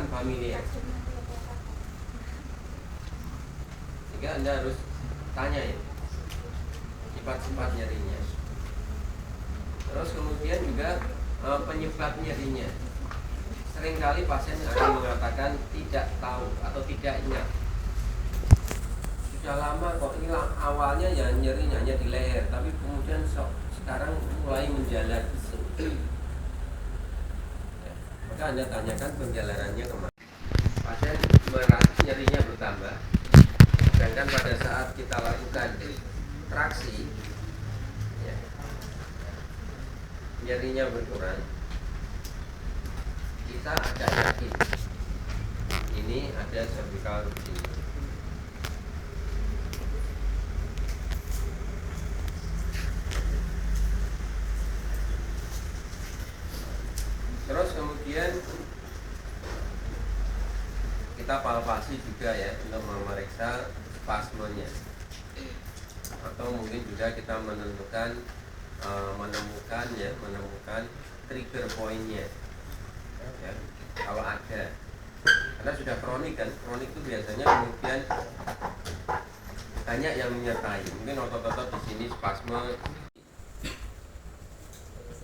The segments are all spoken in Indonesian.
unfamiliar. Sehingga Anda harus tanya ya sifat-sifat nyerinya. Terus kemudian juga penyebab nyerinya. Seringkali pasien akan mengatakan tidak tahu atau tidak ingat. Sudah lama kok, ini awalnya ya nyerinya hanya di leher, tapi kemudian sekarang mulai menjalar. Ya, maka Anda tanyakan penjalarannya kemana. Pasien merasa nyerinya bertambah, sedangkan pada saat kita lakukan traksi, ya, nyerinya berkurang. Kita agak yakin ini ada cervical rupture. Terus kemudian kita palpasi juga ya untuk memeriksa spasmenya, atau mungkin juga kita menemukan trigger pointnya ya, kalau ada, karena sudah kronik kan. Kronik itu biasanya kemudian banyak yang menyertai, mungkin otot-otot di sini spasme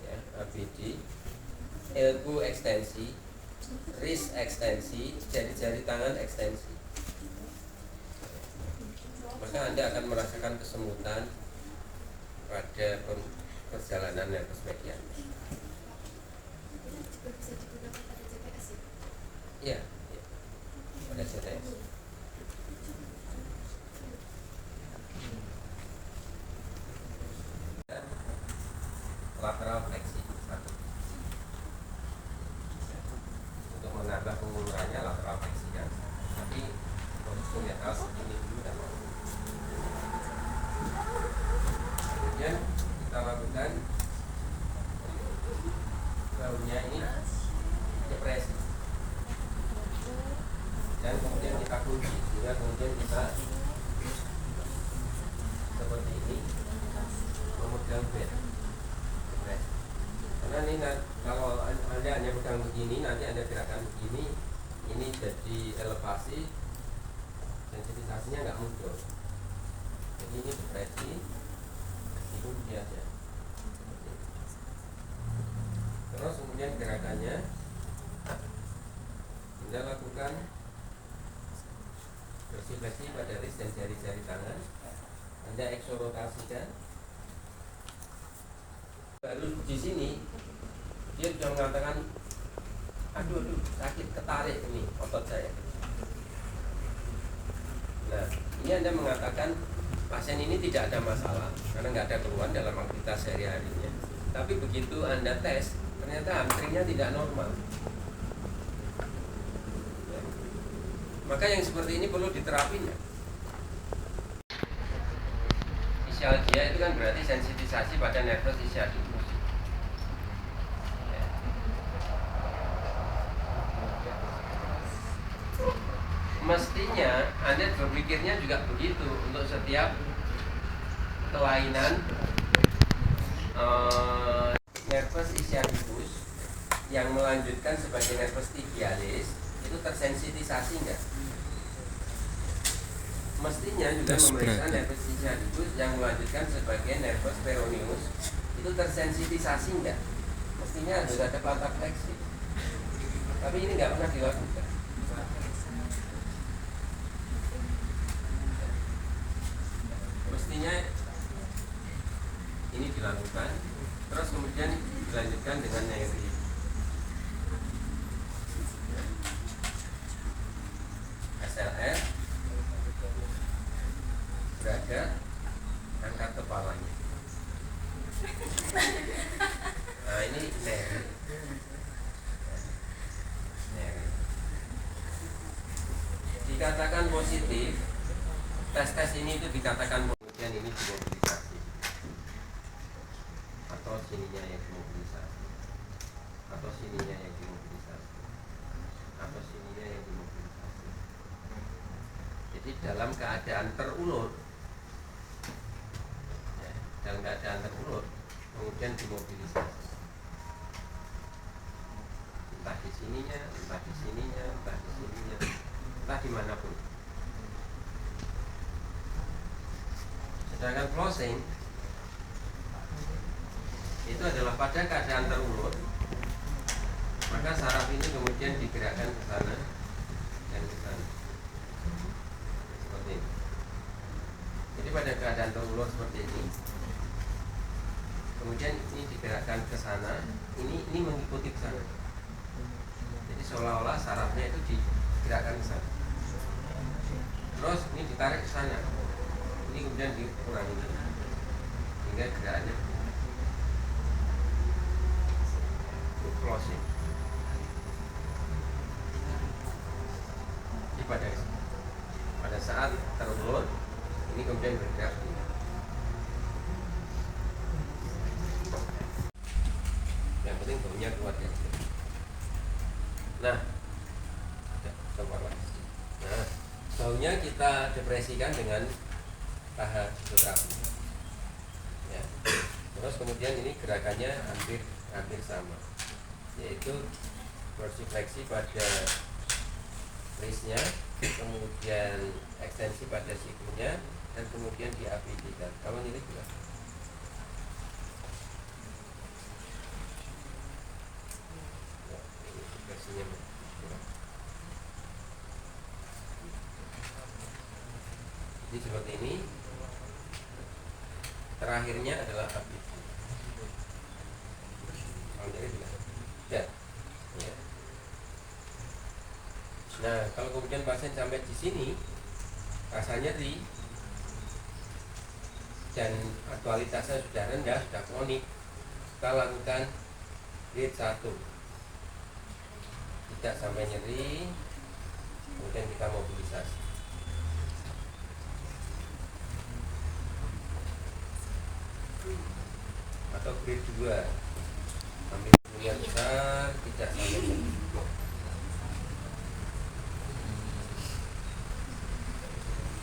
ya, ABD, elbow ekstensi, wrist ekstensi, jari-jari tangan ekstensi. Maka Anda akan merasakan kesemutan pada perjalanan nervus median. Iya, ya, pada CTS. Lateral fleksi satu. Untuk menambah pengurangannya lateral fleksi kan, tapi posisi netral segini dulu dan kemudian kita lakukan bahunya ini depresi, dan kemudian kita kunci sehingga kemudian kita seperti ini memegang bed. Karena ini kalau Anda hanya pegang begini, nanti Anda gerakan begini, ini jadi elevasi, sensitisasinya nggak muncul. Jadi ini depresi, itu biasa. Terus kemudian gerakannya Anda lakukan bersih-bersih pada wrist dan jari-jari tangan. Anda eksorotasikan. Baru di sini dia sudah mengatakan, aduh sakit, ketarik ini otot saya. Nah, ini Anda mengatakan pasien ini tidak ada masalah karena nggak ada keluhan dalam aktivitas sehari-harinya. Tapi begitu Anda tes, ternyata hamstringnya tidak normal. Ya. Maka yang seperti ini perlu diterapin ya. Ischialgia itu kan berarti sensitisasi pada nervus ischiadicus. Mestinya Anda berpikirnya juga begitu untuk setiap kelainan nervus ischiadicus yang melanjutkan sebagai nervus tibialis itu tersensitisasi enggak? Mestinya juga memeriksa nervus ischiadicus yang melanjutkan sebagai nervus peroneus itu tersensitisasi enggak? Mestinya harus ada patah fleksi. Tapi ini enggak pernah dilakukan. Mestinya ini dilakukan, terus kemudian dilanjutkan dengan neri. SLR derajat, angkat kepalanya. Nah ini neri. Dikatakan positif, tes ini itu dikatakan kemudian ini dimobilisasi, atau sininya yang dimobilisasi, atau sininya yang dimobilisasi, atau sininya yang dimobilisasi. Jadi dalam keadaan terulur, ya, dalam keadaan terulur kemudian dimobilisasi, entah di sini sininya, entah di sininya, entah di sininya, entah dimanapun. Sedangkan closing itu adalah pada keadaan terulur, maka saraf ini kemudian digerakkan ke sana dan ke sana, seperti ini. Jadi pada keadaan terulur seperti ini, kemudian ini digerakkan ke sana, ini mengikuti ke sana. Jadi seolah-olah sarafnya itu digerakkan ke sana. Terus ini ditarik ke sana, ini kemudian dikurangi hingga gerakannya closing. Jadi pada saat terulur, ini kemudian bergerak. Yang penting baunya keluar dari sini. Nah, baunya kita depresikan dengan paha hidroterapi. Ya. Terus kemudian ini gerakannya hampir sama, yaitu dorsifleksi pada wristnya, kemudian ekstensi pada sikunya, dan kemudian diapidikan. Kalau nyeri juga. Jadi seperti ini. Terakhirnya adalah aplikasi. Kalau nyeri juga. Ya. Nah, kalau kemudian pasien sampai di sini rasa nyeri dan aktualitasnya sudah rendah, sudah kronik, kita lakukan grade 1, tidak sampai nyeri, kemudian kita mobilisasi. Atau grade 2, ambil kemudian besar, tidak sampai nyeri.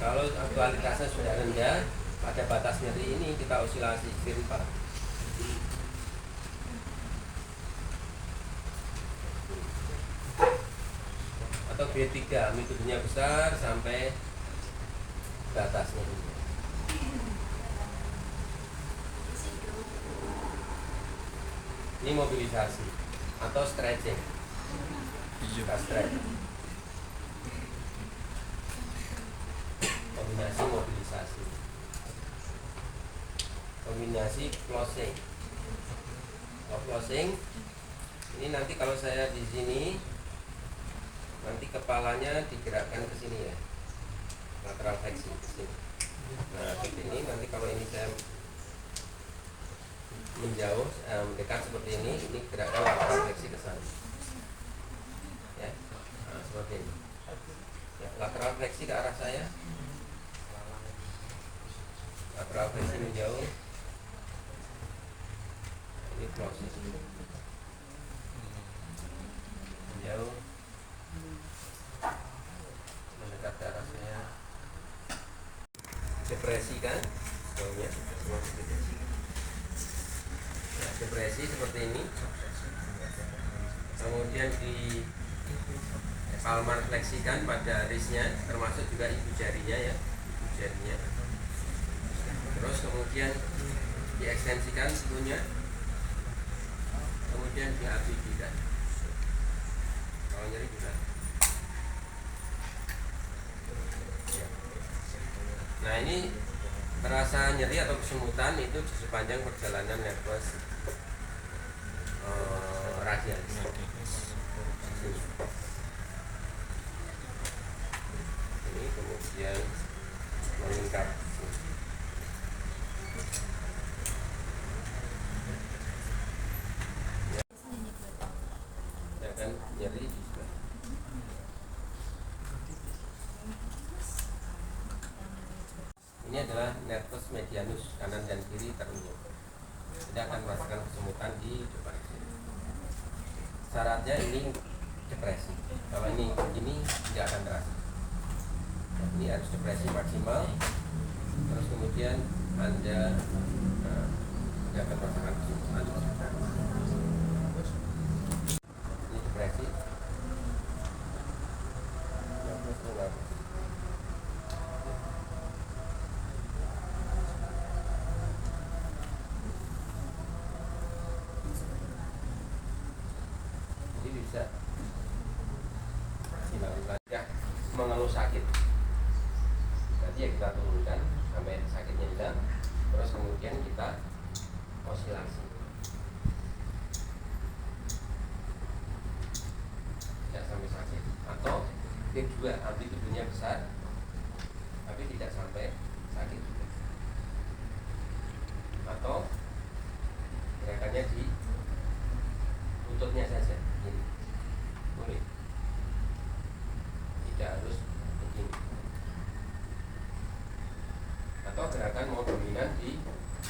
Kalau aktualitasnya sudah rendah, pada batas nyeri ini kita osilasi grade 4. Atau grade 3, amplitudonya besar sampai batasnya ini. Ini mobilisasi atau stretching. Kita stretch. Kombinasi mobilisasi, kombinasi closing. Kalau closing ini nanti kalau saya di sini, nanti kepalanya digerakkan ke sini ya, lateral fleksi ke sini. Nah seperti ini. Nanti kalau ini saya menjauh, mendekat seperti ini gerakan lateral fleksi ke sana. Ya, nah, seperti ini. Ya, lateral fleksi ke arah saya. Lateral fleksi menjauh, ini closing, menjauh, mendekat ke arah saya, depresi kan, baunya, ya, depresi seperti ini, kemudian di palmar fleksikan pada wristnya, termasuk juga ibu jarinya ya, ibu jarinya. Terus kemudian diekstensikan sikunya, kemudian diapidikan. Kalau nyeri juga. Nah ini terasa nyeri atau kesemutan itu di sepanjang perjalanan nervus radial. Ini kemudian meningkat. Nyeri juga. Ini adalah nervus medianus kanan dan kiri terunjuk. Tidak akan merasakan kesemutan di depan sini. Syaratnya ini depresi. Kalau ini begini tidak akan terasa. Nah, ini harus depresi maksimal. Terus kemudian Anda tidak akan merasakan kesemutan. Ini depresi. bisa dilakukan ya mengeluh sakit. Nanti ya kita turunkan sampai sakitnya hilang, terus kemudian kita osilasi. Tidak sampai sakit. Atau kedua, amplitudonya besar tapi tidak sampai sakit juga. Atau gerakannya di lututnya saja, ini boleh, tidak harus begini. Atau gerakan mau dominan di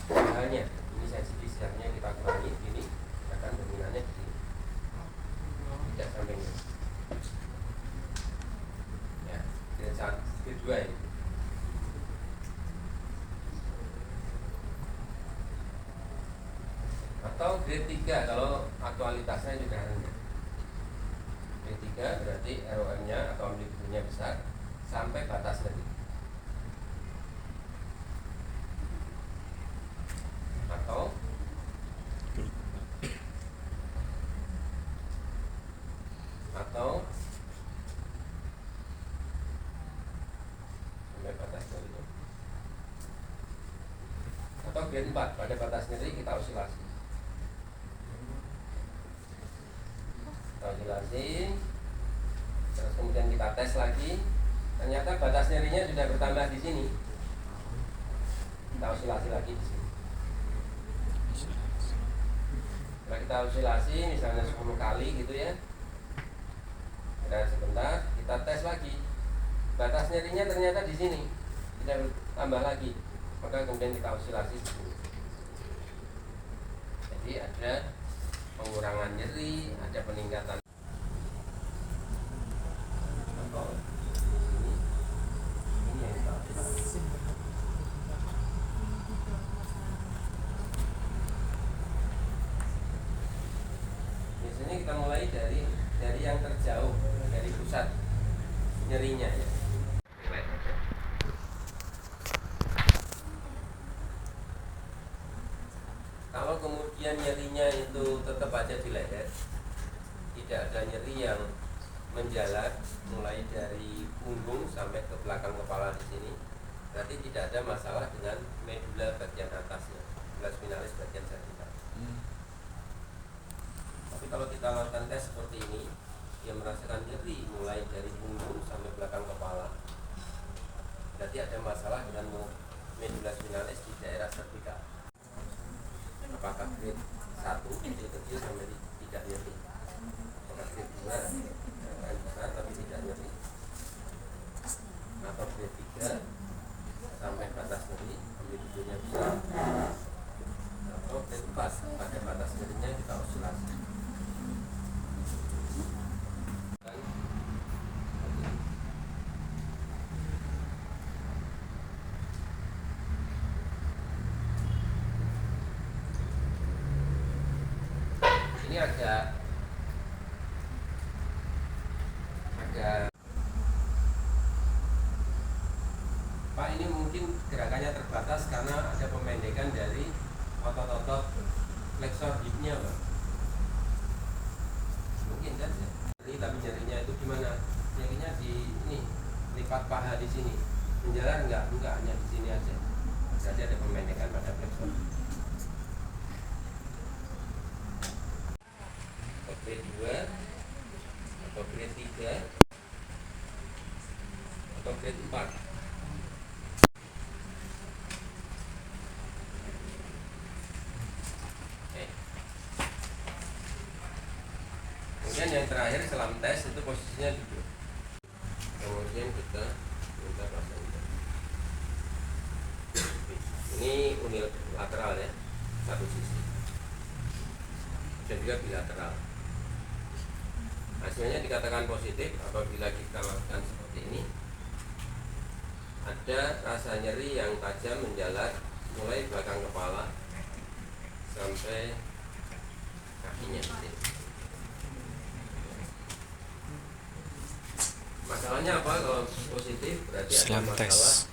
pahanya, ini sensitifnya kita kurangi, ini gerakan dominannya di sini, tidak sampai ini. Ya, saat kedua ini. Atau grade 3 kalau aktualitasnya juga rendah. Grade 3 berarti ROM-nya atau amplitudonya besar sampai batas lebih. Atau sampai batas nyeri. Atau grade 4 pada batas nyeri kita osilasi. Terus kemudian kita tes lagi, ternyata batas nyerinya sudah bertambah di sini, kita osilasi lagi di sini. Setelah kita osilasi misalnya 10 kali gitu ya, dan sebentar kita tes lagi, batas nyerinya ternyata di sini tidak bertambah lagi, maka kemudian kita osilasi di sini. Jadi ada pengurangan nyeri, ada peningkatan. Biasanya kita mulai dari yang terjauh, dari pusat nyerinya ya. Kalau kemudian nyerinya itu tetap aja di leher, tidak ada nyeri yang menjalar mulai dari punggung sampai ke belakang kepala di sini, berarti tidak ada masalah dengan medula bagian atasnya, medula spinalis bagian cervical. Tapi kalau kita lakukan tes seperti ini, dia merasakan nyeri mulai dari punggung sampai belakang kepala, berarti ada masalah dengan medula spinalis di daerah cervical. Apakah grade 1 kecil-kecil sampai tidak nyeri, apakah grade 2 besar tapi tidak nyeri, atau grade 3 sampai batas nyeri amplitudonya besar, atau grade 4 pada batas nyerinya kita osilasi. Ini agak Pak, ini mungkin gerakannya terbatas karena ada pemendekan dari otot-otot flexor hipnya, Pak. Mungkin saja. Tapi nyerinya itu gimana? Nyerinya di ini, lipat paha di sini. Menjalar enggak hanya di sini aja. Jadi ada pemendekan pada flexor. Grade 2 atau grade 3 atau grade 4. Kemudian yang terakhir selam tes itu posisinya duduk. Kemudian kita minta pasang. Ini unilateral ya, satu sisi. Dan juga bilateral. Hasilnya dikatakan positif apabila kita lakukan seperti ini. Ada rasa nyeri yang tajam menjalar mulai belakang kepala sampai kakinya. Masalahnya apa? Kalau positif berarti ada masalah